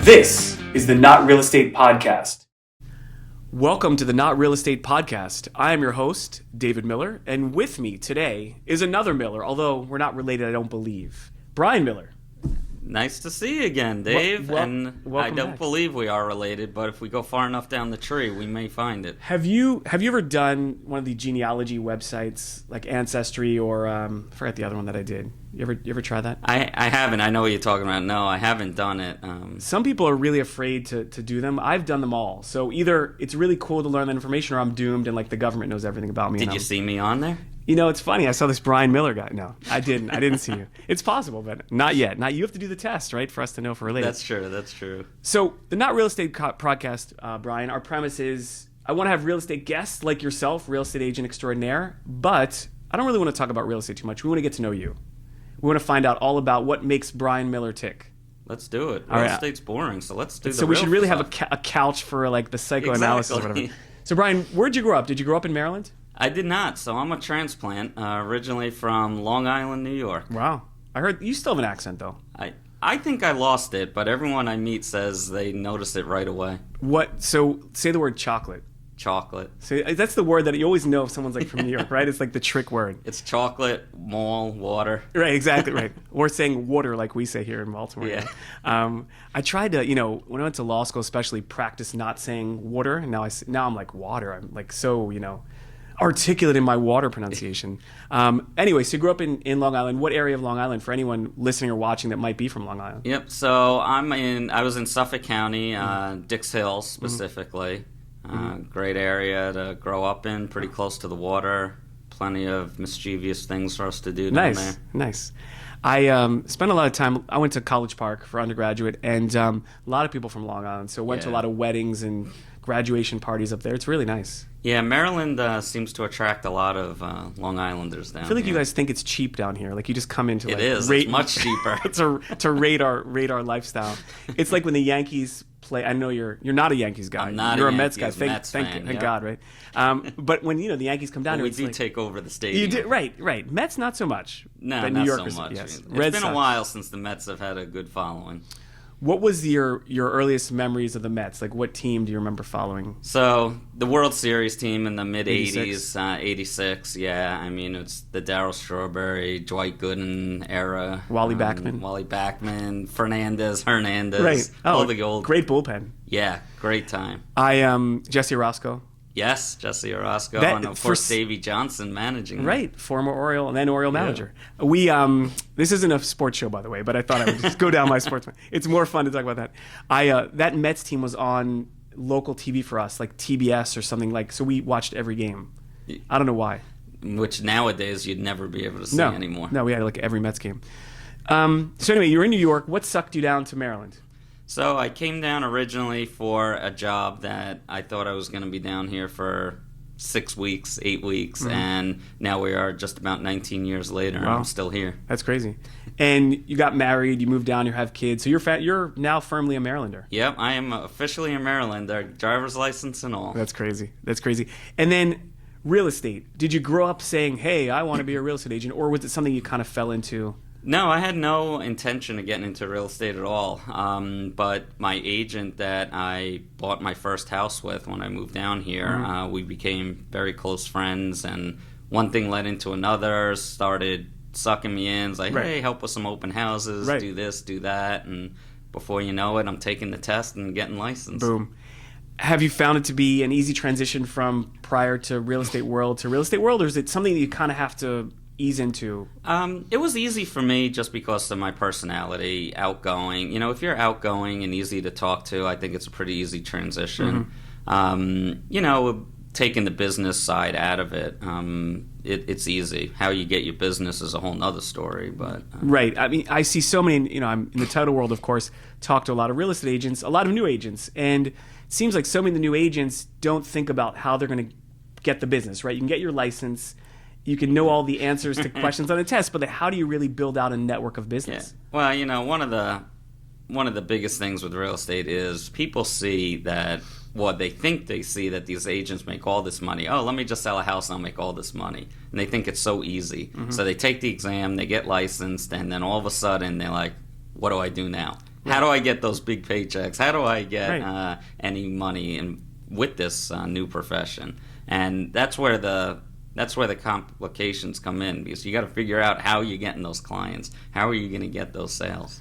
This is the Not Real Estate Podcast. Welcome to the Not Real Estate Podcast. I am your host, David Miller, and with me today is another Miller, although we're not related, I don't believe. Bryan Miller. Nice to see you again, Dave. And I don't believe we are related, but if we go far enough down the tree, we may find it. Have you ever done one of the genealogy websites like Ancestry or I forgot the other one that I did? You ever try that? I haven't. I know what you're talking about. No, I haven't done it. Some people are really afraid to do them. I've done them all. So either it's really cool to learn that information, or I'm doomed and like the government knows everything about me. Did you see me on there? You know, it's funny. I saw this Bryan Miller guy. No, I didn't. I didn't see you. It's possible, but not yet. Not you have to do the test, right, for us to know if we're related. That's true. That's true. So the Not Real Estate podcast, Bryan, our premise is I want to have real estate guests like yourself, real estate agent extraordinaire, but I don't really want to talk about real estate too much. We want to get to know you. We want to find out all about what makes Bryan Miller tick. Let's do it. Real estate's boring, so let's do the So we should really stuff. have a couch for like the psychoanalysis Exactly. or whatever. So Bryan, where'd you grow up? Did you grow up in Maryland? I did not, so I'm a transplant, originally from Long Island, New York. Wow. I heard you still have an accent, though. I think I lost it, but everyone I meet says they notice it right away. What? So say the word chocolate. Chocolate. So that's the word that you always know if someone's like from New York, right? It's like the trick word. It's chocolate, mall, water. Right, exactly, right. Or saying water like we say here in Baltimore. Yeah. I tried to, when I went to law school, especially practice not saying water. And now I'm like water. I'm like so, articulate in my water pronunciation. Anyway, so you grew up in Long Island. What area of Long Island for anyone listening or watching that might be from Long Island? Yep. So I was in Suffolk County, Dix Hill specifically. Great area to grow up in, pretty close to the water. Plenty of mischievous things for us to do down there. Nice. I spent a lot of time. I went to College Park for undergraduate, and a lot of people from Long Island. So went to a lot of weddings and graduation parties up there. It's really nice. Yeah, Maryland seems to attract a lot of Long Islanders down here. I feel like you guys think it's cheap down here. Like you just come into like it's much cheaper to rate our lifestyle. It's like when the Yankees play. I know you're not a Yankees guy. I'm not. You're a Mets guy. Mets fan, Thank God, right? But when the Yankees come down, we here, do take over the stadium. You did right. Mets not so much. No, but not New Yorkers, so much. Yes. It's Red been Sox. a while since the Mets have had a good following. What was your earliest memories of the Mets? Like, what team do you remember following? So, the World Series team in the mid-'80s, 86? 86, yeah. I mean, it's the Darryl Strawberry, Dwight Gooden era. Wally Backman, Hernandez. Right. All the old. Great bullpen. Yeah, great time. Jesse Orosco. Yes, Jesse Orosco, and of course Davey Johnson managing. Right, former Oriole and then Oriole manager. We this isn't a sports show, by the way, but I thought I would just go down my sports. It's more fun to talk about that. That Mets team was on local TV for us, like TBS or something like. So we watched every game. I don't know why. Which nowadays you'd never be able to see anymore. No, we had like every Mets game. So anyway, you were in New York. What sucked you down to Maryland? So I came down originally for a job that I thought I was going to be down here for 6 weeks, 8 weeks, and now we are just about 19 years later, and I'm still here. That's crazy. And you got married, you moved down, you have kids, so you're now firmly a Marylander. Yep, I am officially a Marylander, driver's license and all. That's crazy. And then real estate. Did you grow up saying, hey, I want to be a real estate agent, or was it something you kind of fell into? No, I had no intention of getting into real estate at all. But my agent that I bought my first house with when I moved down here, we became very close friends, and one thing led into another, started sucking me in. It's like, hey, help with some open houses, do this, do that, and before you know it, I'm taking the test and getting licensed. Boom. Have you found it to be an easy transition from prior to real estate world, or is it something that you kind of have to ease into? It was easy for me just because of my personality, outgoing. If you're outgoing and easy to talk to, I think it's a pretty easy transition. Taking the business side out of it, it's easy. How you get your business is a whole nother story. But right. I mean, I see so many, I'm in the title world, of course, talk to a lot of real estate agents, a lot of new agents, and it seems like so many of the new agents don't think about how they're going to get the business, right? You can get your license, you can know all the answers to questions on a test, but how do you really build out a network of business? Yeah. Well, one of the biggest things with real estate is people see that, they think they see that these agents make all this money. Oh, let me just sell a house and I'll make all this money. And they think it's so easy. So they take the exam, they get licensed, and then all of a sudden they're like, what do I do now? How do I get those big paychecks? How do I get Right. any money with this new profession? And that's where the complications come in, because you got to figure out how you're getting those clients. How are you going to get those sales?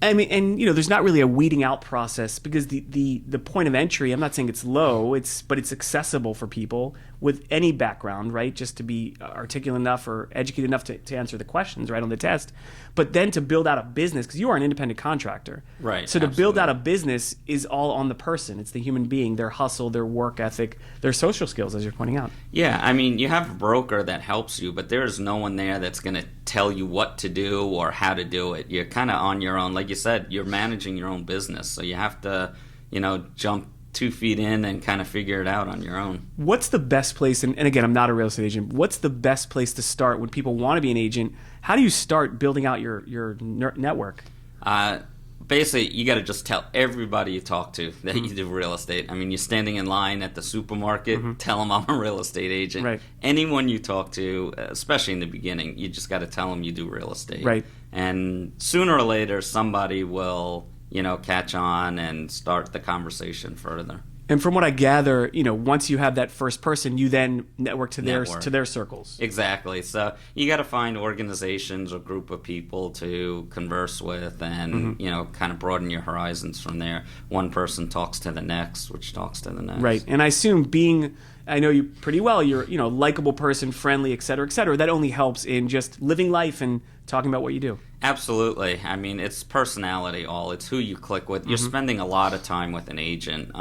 I mean, and there's not really a weeding out process, because the point of entry, I'm not saying it's low, but it's accessible for people with any background, right? Just to be articulate enough or educated enough to answer the questions right on the test. But then to build out a business, because you are an independent contractor. Right. So to build absolutely. out a business is all on the person. It's the human being, their hustle, their work ethic, their social skills, as you're pointing out. Yeah, I mean, you have a broker that helps you, but there's no one there that's going to tell you what to do or how to do it. You're kind of on your own. Like you said, you're managing your own business, so you have to, jump 2 feet in and kind of figure it out on your own. What's the best place, and again, I'm not a real estate agent, what's the best place to start when people want to be an agent? How do you start building out your network? Basically, you got to just tell everybody you talk to that you do real estate. I mean, you're standing in line at the supermarket, tell them I'm a real estate agent. Right. Anyone you talk to, especially in the beginning, you just got to tell them you do real estate. Right. And sooner or later, somebody will, catch on and start the conversation further. And from what I gather, once you have that first person, you then network to their circles. Exactly. So you got to find organizations or group of people to converse with, and kind of broaden your horizons from there. One person talks to the next, which talks to the next. Right. And I assume I know you pretty well. You're a likable person, friendly, et cetera, et cetera. That only helps in just living life and talking about what you do. Absolutely. I mean, it's personality all. It's who you click with. You're spending a lot of time with an agent,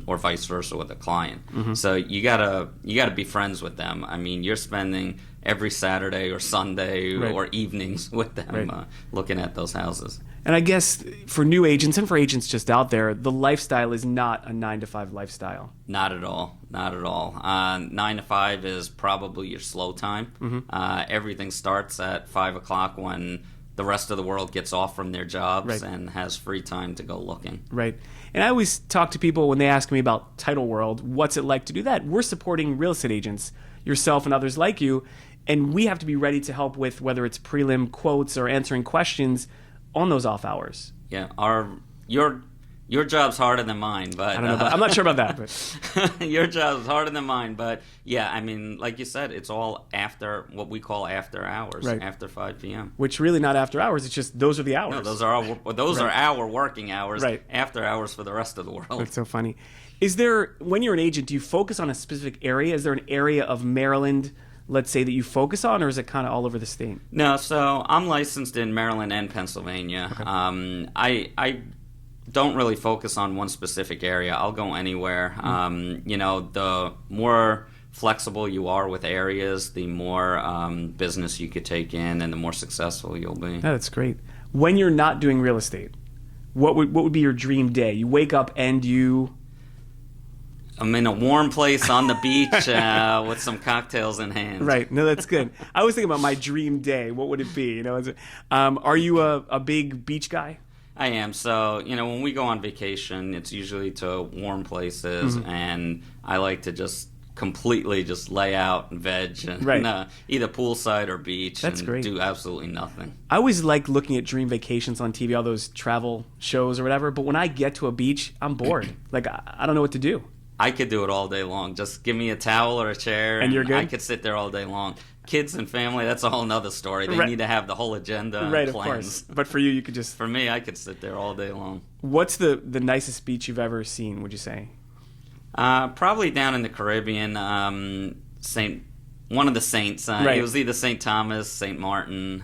or vice versa with a client. So you gotta be friends with them. I mean, you're spending every Saturday or Sunday or evenings with them, looking at those houses. And I guess for new agents and for agents just out there, the lifestyle is not a 9-to-5 lifestyle. Not at all. Not at all. 9 to 5 is probably your slow time. Everything starts at 5 o'clock when the rest of the world gets off from their jobs and has free time to go looking. Right. And I always talk to people when they ask me about Title World, what's it like to do that? We're supporting real estate agents, yourself and others like you, and we have to be ready to help with whether it's prelim quotes or answering questions on those off hours. Yeah. Your job's harder than mine, but I don't know I'm not sure about that, but your job's harder than mine. But yeah, I mean, like you said, it's all after what we call after hours, after 5 p.m. Which really not after hours. It's just those are the hours. No, those are our working hours. Right. After hours for the rest of the world. That's so funny. Is there, when you're an agent, do you focus on a specific area? Is there an area of Maryland, let's say, that you focus on, or is it kind of all over the state? No, so I'm licensed in Maryland and Pennsylvania. Okay. I don't really focus on one specific area. I'll go anywhere. The more flexible you are with areas, the more business you could take in, and the more successful you'll be. That's great. When you're not doing real estate, what would be your dream day? You wake up and I'm in a warm place on the beach with some cocktails in hand. Right. No, that's good. I was thinking about my dream day. What would it be? Are you a big beach guy? I am. So, when we go on vacation, it's usually to warm places, and I like to just completely just lay out and veg and either poolside or beach. That's and great. Do absolutely nothing. I always like looking at dream vacations on TV, all those travel shows or whatever, but when I get to a beach, I'm bored. Like, I don't know what to do. I could do it all day long. Just give me a towel or a chair, and you're good? I could sit there all day long. Kids and family, that's a whole nother story. They need to have the whole agenda and plans. Of course. But for you, you could just... For me, I could sit there all day long. What's the nicest beach you've ever seen, would you say? Probably down in the Caribbean, one of the saints. It was either St. Thomas, St. Martin.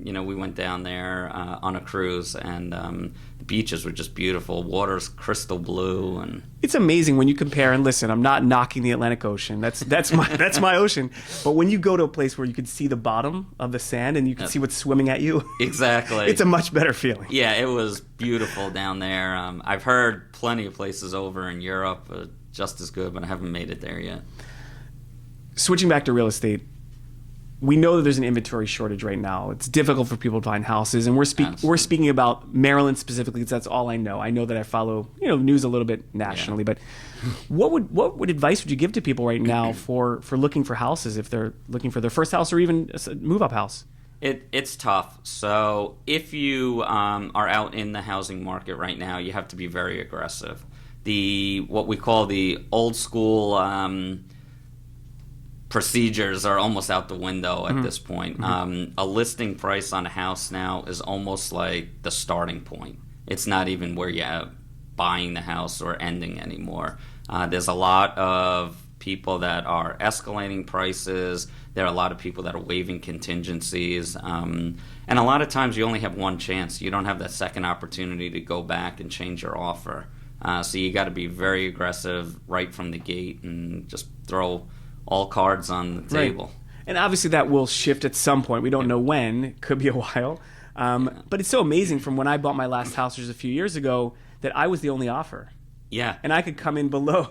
We went down there on a cruise, and the beaches were just beautiful. Water's crystal blue, and it's amazing when you compare. And listen, I'm not knocking the Atlantic Ocean. That's my ocean. But when you go to a place where you can see the bottom of the sand and you can see what's swimming at you, exactly, it's a much better feeling. Yeah, it was beautiful down there. I've heard plenty of places over in Europe just as good, but I haven't made it there yet. Switching back to real estate, we know that there's an inventory shortage right now. It's difficult for people to find houses, and we're speaking about Maryland specifically because that's all I know. I know that I follow news a little bit nationally, but what advice would you give to people right now for looking for houses if they're looking for their first house or even a move-up house? It's tough. So if you are out in the housing market right now, you have to be very aggressive. What we call the old school procedures are almost out the window at this point. A listing price on a house now is almost like the starting point. It's not even where you're buying the house or ending anymore. There's a lot of people that are escalating prices. There are a lot of people that are waiving contingencies. And a lot of times you only have one chance. You don't have that second opportunity to go back and change your offer. So you got to be very aggressive right from the gate and just throw all cards on the table. Right. And obviously that will shift at some point. We don't know when. It could be a while. But it's so amazing from when I bought my last house just a few years ago that I was the only offer. Yeah. And I could come in below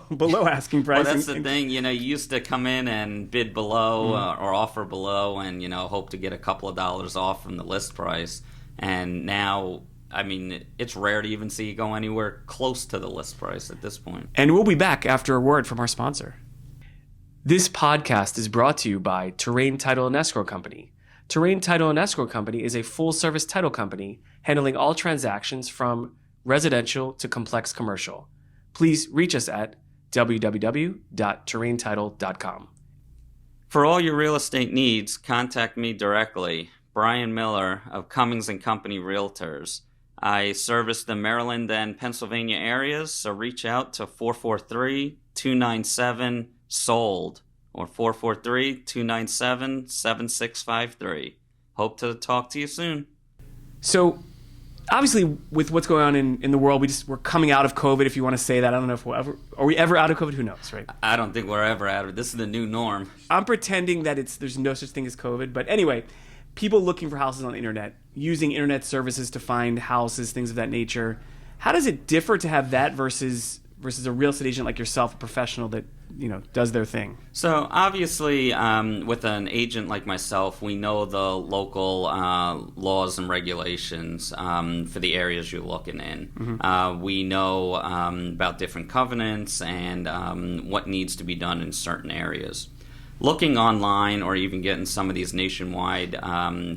asking price. Well, that's the thing. You used to come in and bid below or offer below and, hope to get a couple of dollars off from the list price. And now, I mean, it's rare to even see you go anywhere close to the list price at this point. And we'll be back after a word from our sponsor. This podcast is brought to you by Terrain Title and Escrow Company. Terrain Title and Escrow Company is a full-service title company handling all transactions from residential to complex commercial. Please reach us at www.terraintitle.com. For all your real estate needs, contact me directly, Bryan Miller of Cummings and Company Realtors. I service the Maryland and Pennsylvania areas, so reach out to 443-297-SOLD or 443-297-7653. Hope to talk to you soon. So, obviously, with what's going on in the world, we're coming out of COVID, if you want to say that. I don't know if are we ever out of COVID? Who knows, right? I don't think we're ever out of it. This is the new norm. I'm pretending that there's no such thing as COVID. But anyway, people looking for houses on the internet, using internet services to find houses, things of that nature. How does it differ to have that versus a real estate agent like yourself, a professional that does their thing? So obviously, with an agent like myself, we know the local laws and regulations for the areas you're looking in. We know about different covenants and what needs to be done in certain areas. Looking online or even getting some of these nationwide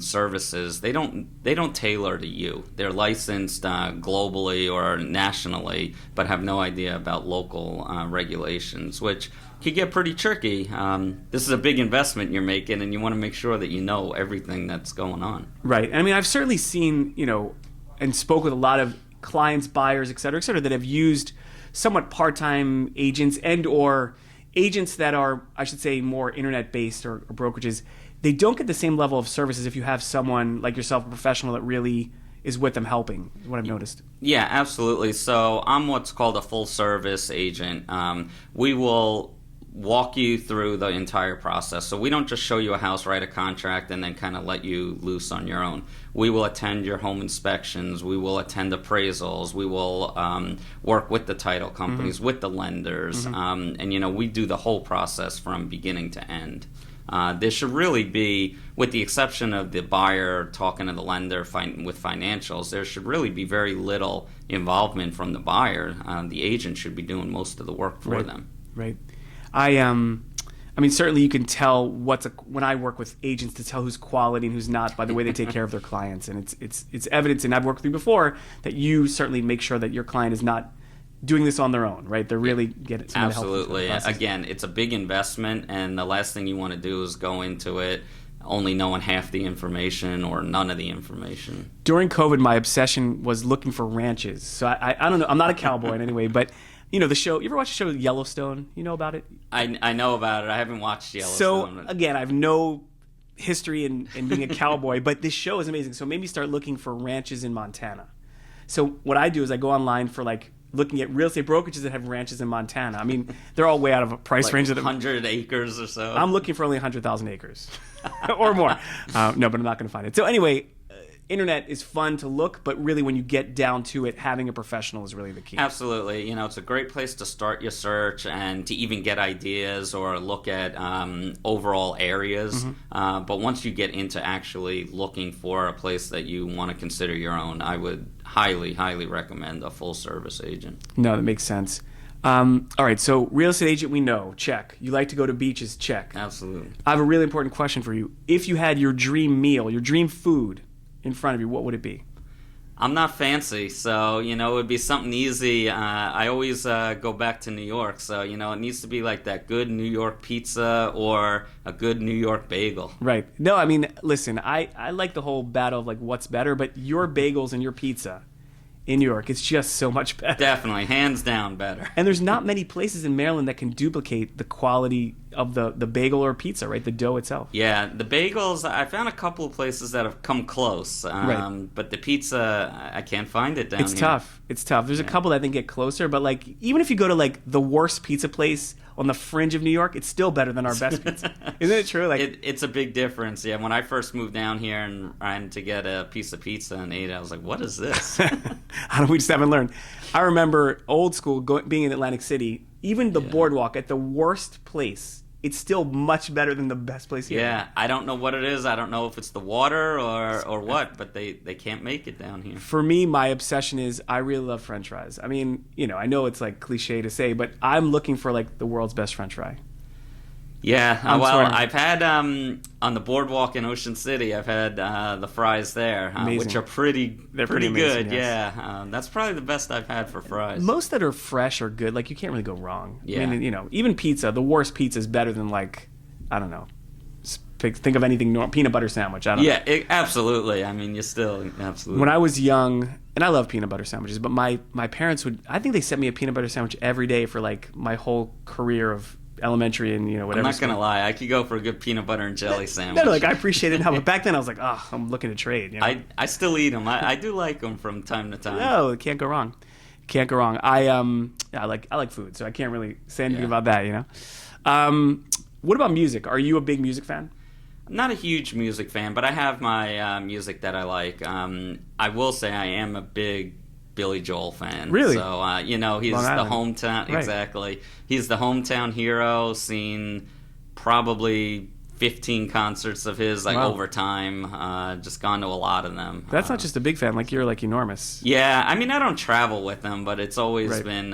services, they don't tailor to you. They're licensed globally or nationally, but have no idea about local regulations, which can get pretty tricky. This is a big investment you're making, and you want to make sure that you know everything that's going on. Right. I mean, I've certainly seen, and spoke with a lot of clients, buyers, et cetera, that have used somewhat part-time agents and or agents that are, I should say, more internet-based or brokerages. They don't get the same level of services if you have someone like yourself, a professional that really is with them helping, is what I've noticed. Yeah, absolutely. So I'm what's called a full-service agent. We will walk you through the entire process. So we don't just show you a house, write a contract, and then kind of let you loose on your own. We will attend your home inspections. We will attend appraisals. We will work with the title companies, with the lenders. And, we do the whole process from beginning to end. There should really be, with the exception of the buyer talking to the lender with financials, there should really be very little involvement from the buyer. The agent should be doing most of the work for them. Right. I mean, certainly you can tell when I work with agents to tell who's quality and who's not by the way they take care of their clients, and it's evidence. And I've worked with you before that you certainly make sure that your client is not doing this on their own, right? They're really getting some absolutely. help. Again, it's a big investment, and the last thing you want to do is go into it only knowing half the information or none of the information. During COVID, my obsession was looking for ranches. So I don't know. I'm not a cowboy in any way, but. The show, you ever watch the show Yellowstone? You know about it? I know about it. I haven't watched Yellowstone. So, again, I have no history in being a cowboy, but this show is amazing. So it made me start looking for ranches in Montana. So what I do is I go online for, looking at real estate brokerages that have ranches in Montana. I mean, they're all way out of a price range. 100 acres or so? I'm looking for only 100,000 acres or more. No, but I'm not going to find it. So anyway, internet is fun to look, but really when you get down to it, having a professional is really the key. Absolutely. It's a great place to start your search and to even get ideas or look at overall areas. But once you get into actually looking for a place that you want to consider your own, I would highly, highly recommend a full-service agent. No, that makes sense. All right, so real estate agent, we know, check. You like to go to beaches, check. Absolutely. I have a really important question for you. If you had your dream meal, your dream food in front of you, what would it be? I'm not fancy, so, it would be something easy. I always go back to New York, so, it needs to be like that good New York pizza or a good New York bagel. Right. No, I mean, listen, I like the whole battle of, like, what's better, but your bagels and your pizza in New York, it's just so much better. Definitely, hands down better. And there's not many places in Maryland that can duplicate the quality of the bagel or pizza, right? The dough itself. Yeah, the bagels, I found a couple of places that have come close. Right. But the pizza, I can't find it down here. It's tough. It's tough. There's a couple that I think get closer, but like even if you go to like the worst pizza place on the fringe of New York, it's still better than our best pizza. Isn't it true? Like it's a big difference. Yeah, when I first moved down here and ran to get a piece of pizza and ate it, I was like, what is this? we just haven't learned. I remember old school being in Atlantic City, even the boardwalk at the worst place, it's still much better than the best place here. Yeah, I don't know what it is. I don't know if it's the water or what, but they can't make it down here. For me, my obsession is I really love French fries. I mean, I know it's like cliche to say, but I'm looking for like the world's best French fry. Yeah, swearing. I've had on the boardwalk in Ocean City, I've had the fries there, which are pretty amazing, good. yes. Yeah, that's probably the best I've had for fries. Most that are fresh are good. Like you can't really go wrong. Yeah. I mean, even pizza, the worst pizza is better than like, I don't know. Think of anything peanut butter sandwich. I don't know. Yeah, absolutely. I mean, you still absolutely. When I was young, and I love peanut butter sandwiches, but my parents I think they sent me a peanut butter sandwich every day for like my whole career of elementary and whatever. I'm not gonna lie, I could go for a good peanut butter and jelly sandwich. No, like I appreciate it now, but back then I was like, I'm looking to trade. I still eat them. I do like them from time to time. No, can't go wrong. Can't go wrong. I like food, so I can't really say anything about that. What about music? Are you a big music fan? I'm not a huge music fan, but I have my music that I like. I will say I am a big Billy Joel fan. Really? So, he's the hometown. Right. Exactly. He's the hometown hero. Seen probably 15 concerts of his, over time. Just gone to a lot of them. That's not just a big fan. Like you're like enormous. Yeah, I mean, I don't travel with him, but it's always been,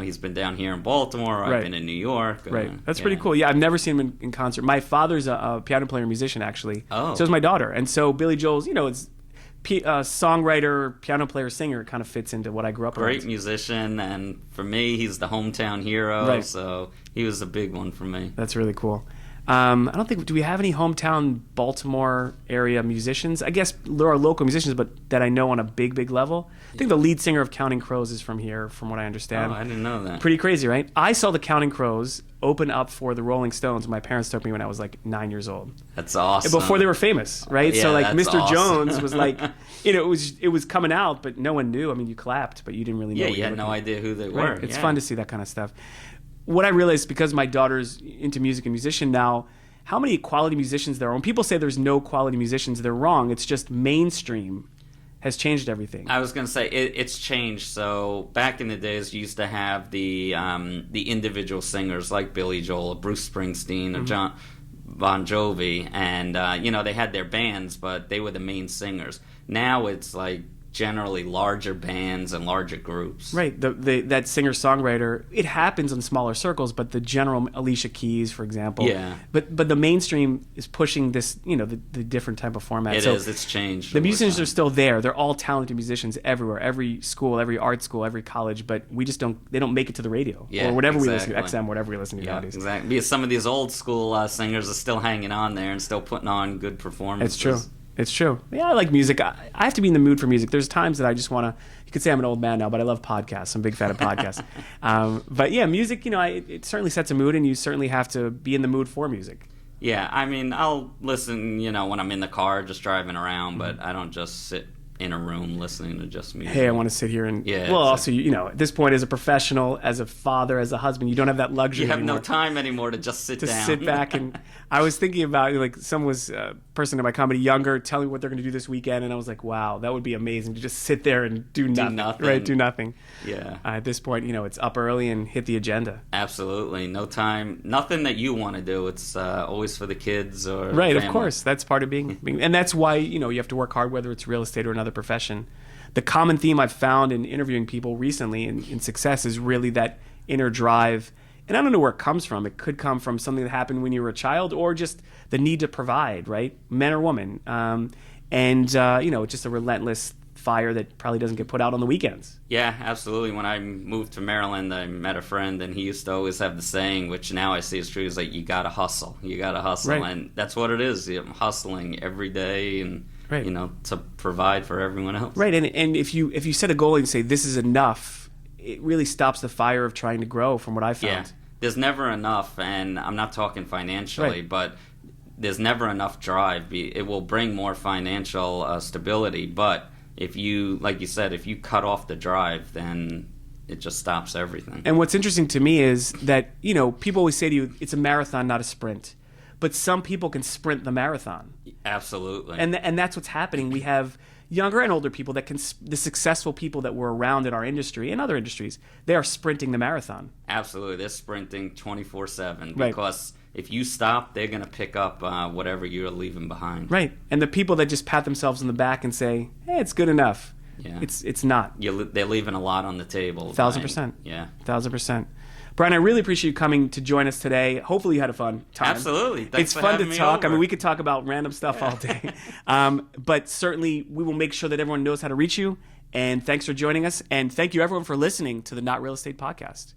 he's been down here in Baltimore. I've been in New York. Right. That's pretty cool. Yeah, I've never seen him in concert. My father's a piano player and musician, actually. Oh. So is my daughter. And so Billy Joel's, it's songwriter, piano player, singer. It kind of fits into what I grew up with. Great musician, and for me, he's the hometown hero. Right. So he was a big one for me. That's really cool. I don't think, do we have any hometown Baltimore area musicians? I guess there are local musicians, but that I know on a big, big level. I think the lead singer of Counting Crows is from here, from what I understand. Oh, I didn't know that. Pretty crazy, right? I saw the Counting Crows open up for the Rolling Stones. My parents took me when I was like 9 years old. That's awesome. Before they were famous, right? Yeah, so like that's Mr. awesome. Jones was like, it was coming out, but no one knew. I mean, you clapped, but you didn't really know. Yeah, you had no idea who they were. Right. It's fun to see that kind of stuff. What I realized, because my daughter's into music and musician now, how many quality musicians there are. When people say there's no quality musicians, they're wrong. It's just mainstream has changed everything. I was going to say it's changed. So back in the days, you used to have the individual singers like Billy Joel, or Bruce Springsteen, or John Bon Jovi, and they had their bands, but they were the main singers. Now it's like generally larger bands and larger groups. Right. That singer-songwriter, it happens in smaller circles, but the general Alicia Keys, for example. Yeah. But the mainstream is pushing this, the different type of format. It is. It's changed. The musicians are still there. They're all talented musicians everywhere, every school, every art school, every college, but they don't make it to the radio. Or whatever we listen to, XM, whatever we listen to nowadays. Exactly. Because some of these old school singers are still hanging on there and still putting on good performances. It's true. It's true. Yeah, I like music. I have to be in the mood for music. There's times that I just want to, you could say I'm an old man now, but I love podcasts. I'm a big fan of podcasts. But yeah, music, it certainly sets a mood, and you certainly have to be in the mood for music. Yeah, I mean, I'll listen, when I'm in the car just driving around, but I don't just sit in a room listening to just music. Hey, I want to sit here and... Yeah, well, also, at this point, as a professional, as a father, as a husband, you don't have that luxury You have anymore. no time anymore to just sit down. To sit back and... I was thinking about, someone was a person in my comedy, younger, telling me what they're going to do this weekend, and I was like, wow, that would be amazing to just sit there and do nothing. Right, do nothing. Yeah. At this point, it's up early and hit the agenda. Absolutely. No time. Nothing that you want to do. It's always for the kids or right, family. Of course. That's part of being... And that's why, you have to work hard, whether it's real estate or another profession. The common theme I've found in interviewing people recently in success is really that inner drive. And I don't know where it comes from. It could come from something that happened when you were a child, or just the need to provide, right? Men or women. Just a relentless fire that probably doesn't get put out on the weekends. Yeah, absolutely. When I moved to Maryland, I met a friend, and he used to always have the saying, which now I see is true, is like, you gotta hustle. You gotta hustle. Right. And that's what it is. I'm hustling every day, and Right. to provide for everyone else. Right. And if you set a goal and say this is enough, it really stops the fire of trying to grow, from what I found. Yeah. There's never enough, and I'm not talking financially, Right. but there's never enough drive. It will bring more financial stability, but if you, like you said, if you cut off the drive, then it just stops everything. And what's interesting to me is that, people always say to you, it's a marathon, not a sprint. But some people can sprint the marathon. Absolutely. And that's what's happening. We have younger and older people that the successful people that were around in our industry and other industries, they are sprinting the marathon. Absolutely. They're sprinting 24/7 Right. because if you stop, they're going to pick up whatever you're leaving behind. Right. And the people that just pat themselves on the back and say, hey, it's good enough. Yeah. It's not. They're leaving a lot on the table. 1,000%. Yeah. 1,000%. Bryan, I really appreciate you coming to join us today. Hopefully you had a fun time. Absolutely. Thanks It's for fun to having me talk. over. I mean, we could talk about random stuff all day. But certainly we will make sure that everyone knows how to reach you. And thanks for joining us. And thank you, everyone, for listening to the Not Real Estate Podcast.